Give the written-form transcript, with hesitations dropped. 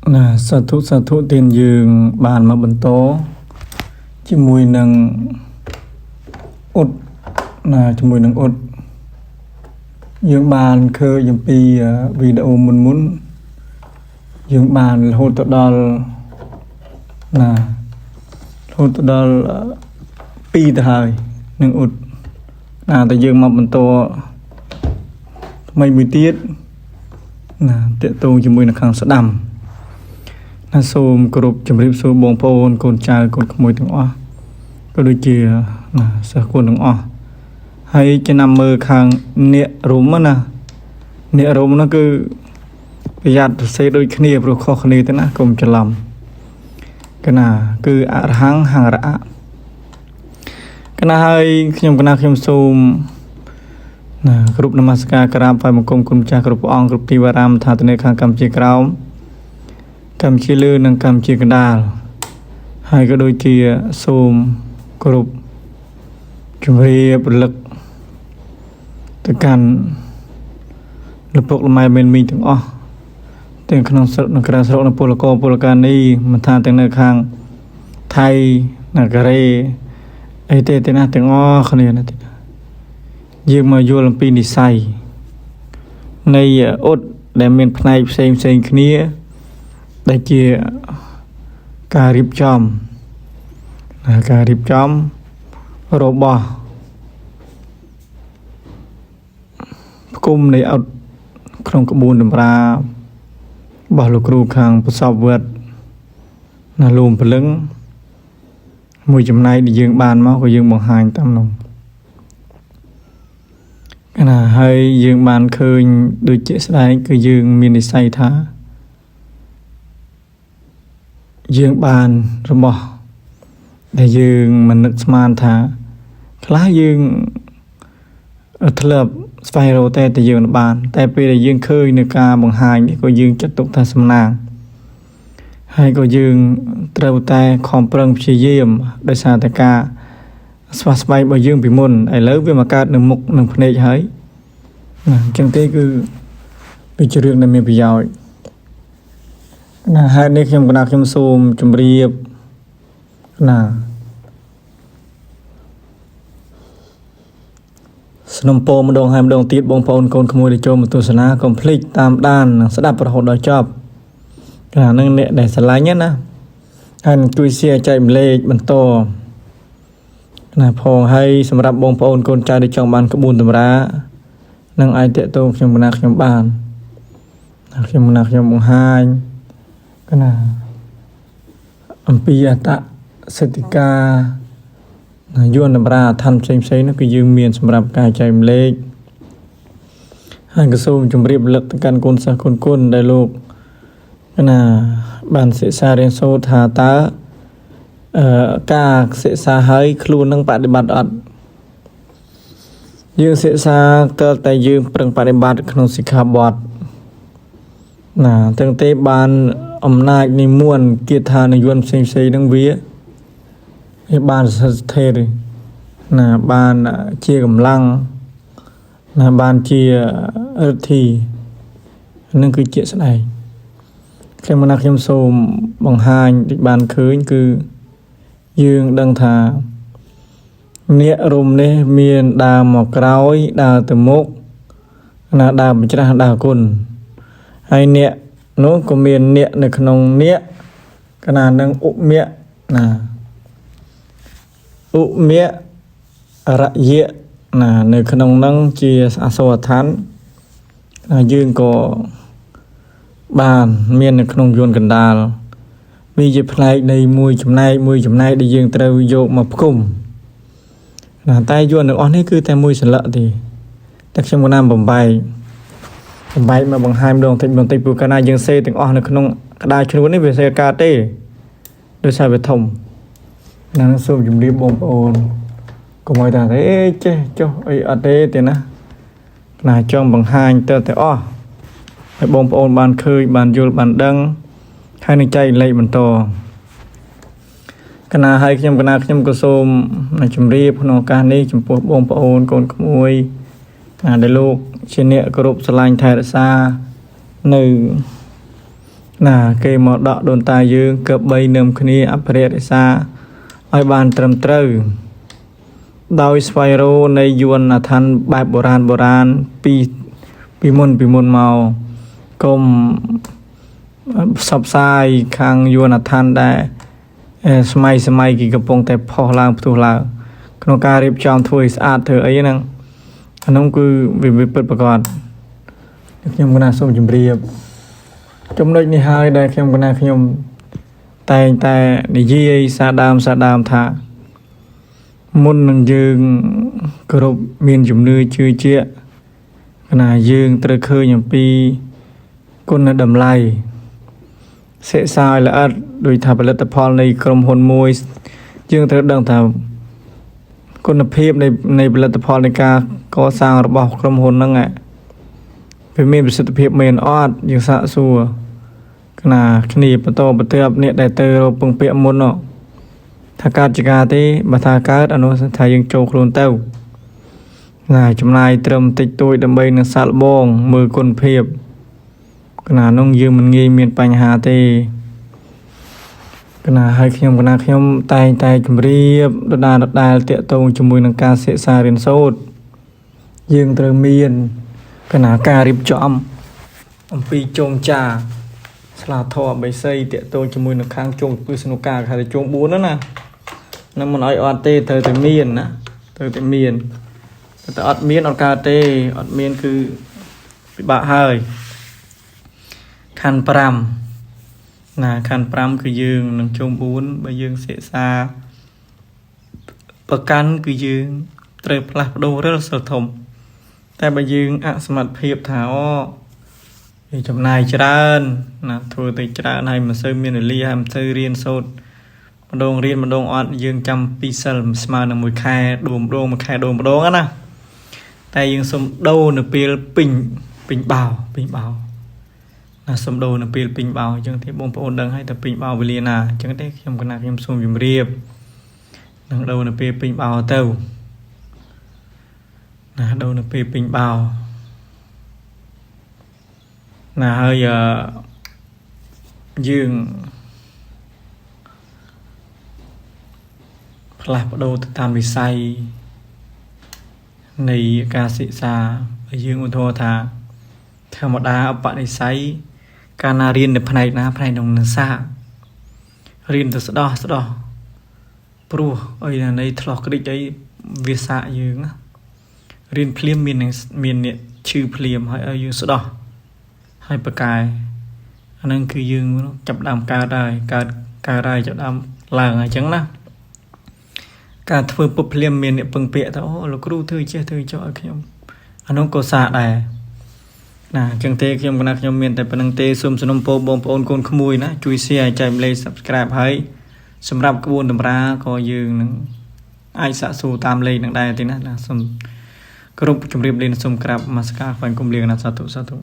สาธุเตียนยืงบานมาบนโต๊ะจมวยนังอดจมวยนังอดยืงบานเคยยังปีวิดีโอมุนยืงบานโหตดอลโหตดอลปีตายนังอดแต่ยืงมาบนโต๊ะไม่มีเตี้ยเตะตูจมวยนังขังสะดำសូមគោរពជំរាបសួរបងប្អូនកូនចៅកូនក្មួយទាំងអស់ក៏ដូចជាសិស្សគុណទាំងអស់ហើយចំណាំមើលខាងអ្នករុំណាអ្នករុំនោះគឺប្រយ័ត្នសរសេរដូចគ្នាព្រោះខុសគ្នាទៅណាកុំច្រឡំកណាគឺអរហង្គហង្រៈកណាហើយខ្ញុំសូមគ្រប់នមស្ការក្រាបថ្វាយបង្គំគុណម្ចាស់គ្រប់ព្រះអង្គគ្រប់ទីវរាមថាទៅនៅខាងកម្ពុជាក្រោមកម្មជាលឺនិងកម្មជាកណ្ដាលហើយក៏ដូចជាសូមគ្រប់ជំរាបរលឹកទៅកាន់លោកពុកលម៉ែមានមីទាំងអស់ទាំងក្នុងស្រុកនិងក្រៅស្រុកនៅពលករនេះមិនថាទាំងនៅខាងថៃនៅកូរ៉េអីទេណាទាំងអស់គ្នាណាយើងមកយល់អំពីនិស័យនៃអ៊ុតដែលមានផ្នែកផ្សេងគ្នាដែលជាការរៀបចំរបស់ផ្គុំនៃអត់ក្នុងក្បួនតម្រារបស់លោកគ្រូខាងប្រសពវត្តលំព្រលឹងមួយចំណែកដែលយើងបានមកក៏យើងបង្ហាញតាមនោះហើយយើងបានឃើញដូចជាស្ដែងគឺយើងមាននិស្ស័យថាយើងបានរបស់ដែលយើងមិននឹកស្មានថាខ្លះយើងធ្លាប់ស្វែងរកតែយើងបានតែពេលដែលយើងឃើញនៅការបង្ហាញនេះក៏យើងចាត់ទុកថាសំណាងហើយក៏យើងត្រូវតែខំប្រឹងព្យាយាមដោយសារតែការស្វះស្វែងរបស់យើងពីមុនឥឡូវវាមកកើតនៅមុខនឹងភ្នែកហើយអញ្ចឹងទេគឺជារឿងដែលមានប្រយោជន៍ហេតុនេះខ្ញុំសូមជម្រាបสนมโปมดงให้มดงตีดบงพลกนขโมยได้โจมตัวสนาคอมพลีตตามด้านสดับประหดดอยจอบนั่งเนี่ยได้สลายเนี้ยนะอันตุยเสียใจมันเละมันโตพองให้สำหรับบงพลกนใจได้จองบานกระบุนตำรานั่งไอเตะโตขยมบานบางห้าก็อัมพีอัตสติกาย้อนนำราทันเซ็งนั่นคือยืมเมียนสำหรับกายใจมันเล็กให้กระทรวงจุ่มเรียบเลิกการกุนสะกุนได้ลูกบันเสษาเรียนโซธาตากาเสษาให้ครูนั่งปฏิบัติอัดยืมเสษาแต่ยืมเปล่งปฏิบัติขนมสิกขาบดตั้งแต่บานอำนาจในม้วนเกียรติในยวนเซ็งดังเวียบานสเตอร์บานเชียกำลังบานเชียทีนั่นคือเจตนาแค่มันเข้มโสมบางหายบานคืนคือยืงดังทาเนื้อรมเนี่ยมีดาหมอกร้อยดาตะมกดาบิจารดากุลไอเนี้ยนู้ก็มีเนี้ยในขนมเนี้ยขนาดนั่งอุเมียอุเมียระเยะในขนมนั่งเจียอาสวัทันยืนก็บานเมียในขนมยวนกันดาลมีเจ็บไหล่ในมวยจำนายได้ยืนเตาโยกมาพุ่มใต้ยวนในอ้อนนี่คือแต่มวยสละดีแต่เชื่อมน้ำบ่มใบมาบังไฮมดวงติปูกันยังเซถึงอ้อในขนมกระดาษชนวนนี้เป็นเซกาเต้โดยใช้ไปทมนั่งสูบจุ่มรีบบงโอนก็ไม่ได้เจ้าไอ้อเต้เต้นะจ้องบังไฮแต่อ้อไอ้บงโอนบานเคยบานยุลบานดังให้ในใจเลยมันโตขณะให้ขยมกระสมในจุ่มรีบขนมการนี้จุ่มปวดบงโอนโกนขโมยได้ลูกเชนเนกรุบสลายไทยซาหนึ่ง គេមកដកដូនតាយើងកើបីនឹមគ្នាអភិរក្សរក្សាឲ្យបានត្រឹមត្រូវដោយស្វែងរកនៃយន្តដ្ឋានបែបបុរាណពីមុនមកកុំផ្សព្វផ្សាយខាងយន្តដ្ឋានដែលសម័យគេកំពុងតែផុសឡើងផ្ទុះឡើងក្នុងការរៀបចំធ្វើឲ្យស្អាតធ្វើអីហ្នឹងអានោះគឺវាពិតប្រាកដខ្ញុំគណៈសូមជម្រាបចំណុចនេះហើយដែលខ្ញុំតែងតែនិយាយសាដើមថាមុននឹងយើងគ្រប់មានជំនឿជឿជាក់គណៈយើងត្រូវឃើញអំពីគុណតម្លៃសិក្សាឲ្យល្អិតដោយថាផលិតផលនៃក្រុមហ៊ុនមួយយើងត្រូវដឹងថាគុណភាពនៃផលិតផលនៃការកសាងរបស់ក្រុមហ៊ុនហ្នឹងវាមានប្រសិទ្ធភាពមែនអត់យើងសាកសួរគ្នាបន្តបន្ទាប់នេះដែលទៅរកពឹងពាក់មុននោះថាកើតជាការទេបើថាកើតអនុថាយើងចូលខ្លួនទៅចំណាយត្រឹមតិចតួចដើម្បីនឹងសាកល្បងមើលគុណភាពនោះយើងមិនងាយមានបញ្ហាទេហើយខ្ញុំតែងតែជម្រាបដដែលតាក់ទងជាមួយនឹងការសិក្សារៀនសូត្រយើងត្រូវមានការរៀបចំអំពីជងចាស្លាធម៌បិស័យតាក់ទងជាមួយនឹងខាងជងពឹសនុការគេហៅថាជង4ហ្នឹងណាមិនឲ្យអត់ទេត្រូវតែមានណាត្រូវតែមានតែអត់មានអត់កើតទេអត់មានគឺពិបាកហើយខណ្ឌ5ខណ្ឌ5គឺយើងនឹងជង4បើយើងសិក្សាប្រកាន់គឺយើងត្រូវផ្លាស់ប្ដូររិលសិលធំតែបើយើងអសមត្ថភាពថាវាចំណាយច្រើនធ្វើទៅច្រើនហើយមិនសូវមានវេលាហើយមិនសូវរៀនសូត្រម្ដងរៀនម្ដងអត់យើងចាំ2សិលស្មើនឹង1ខែដួលម្ដង1ខែដួលម្ដងណាតែយើងសុំដូរនៅពេលពេញបោសុំដូរនៅពេលពេញបោអញ្ចឹងទេបងប្អូនដឹងហើយតែពេញបោវេលាណាអញ្ចឹងទេខ្ញុំសូមជម្រាបនឹងដូរនៅពេលពេញបោទៅដូរនៅពេលពេញបោហើយយើងផ្លាស់ប្ដូរទៅតាមវិស័យនៃការសិក្សាហើយយើងឧទាហរណ៍ថាធម្មតាឧបនិស្ស័យកាលណារៀននៅផ្នែកណាផ្នែកក្នុងនេសាទរៀនទៅស្ដោះព្រោះអីនៃឆ្លោះក្តិចអីវាសាកយើងរៀនភ្លាមមានអ្នកឈឺភ្លាមហើយឲ្យយើងស្ដោះហើយប្រកែអាហ្នឹងគឺយើងចាប់ដើមកើតហើយចាប់ដើមឡើងអញ្ចឹងណាការធ្វើពុបភ្លាមមានអ្នកពឹងពាក់ថាលោកគ្រូធ្វើចេះធ្វើចុះឲ្យខ្ញុំអានោះក៏សាកដែរអញ្ចឹងទេខ្ញុំមានតែប៉ុណ្្នឹងទេសូមសនំពោបងប្អូនកូនក្មួយណាជួយ share ចែកម្លែក subscribe ហើយសម្រាប់ក្បួនតម្រាក៏យើងនឹងអាចសាកសួរតាមលេខនឹងដែរទេណាសូមគ្រប់ជម្រាបលាសូមក្រាបនមស្ការខ្វាញ់គុំលាណាសាធុ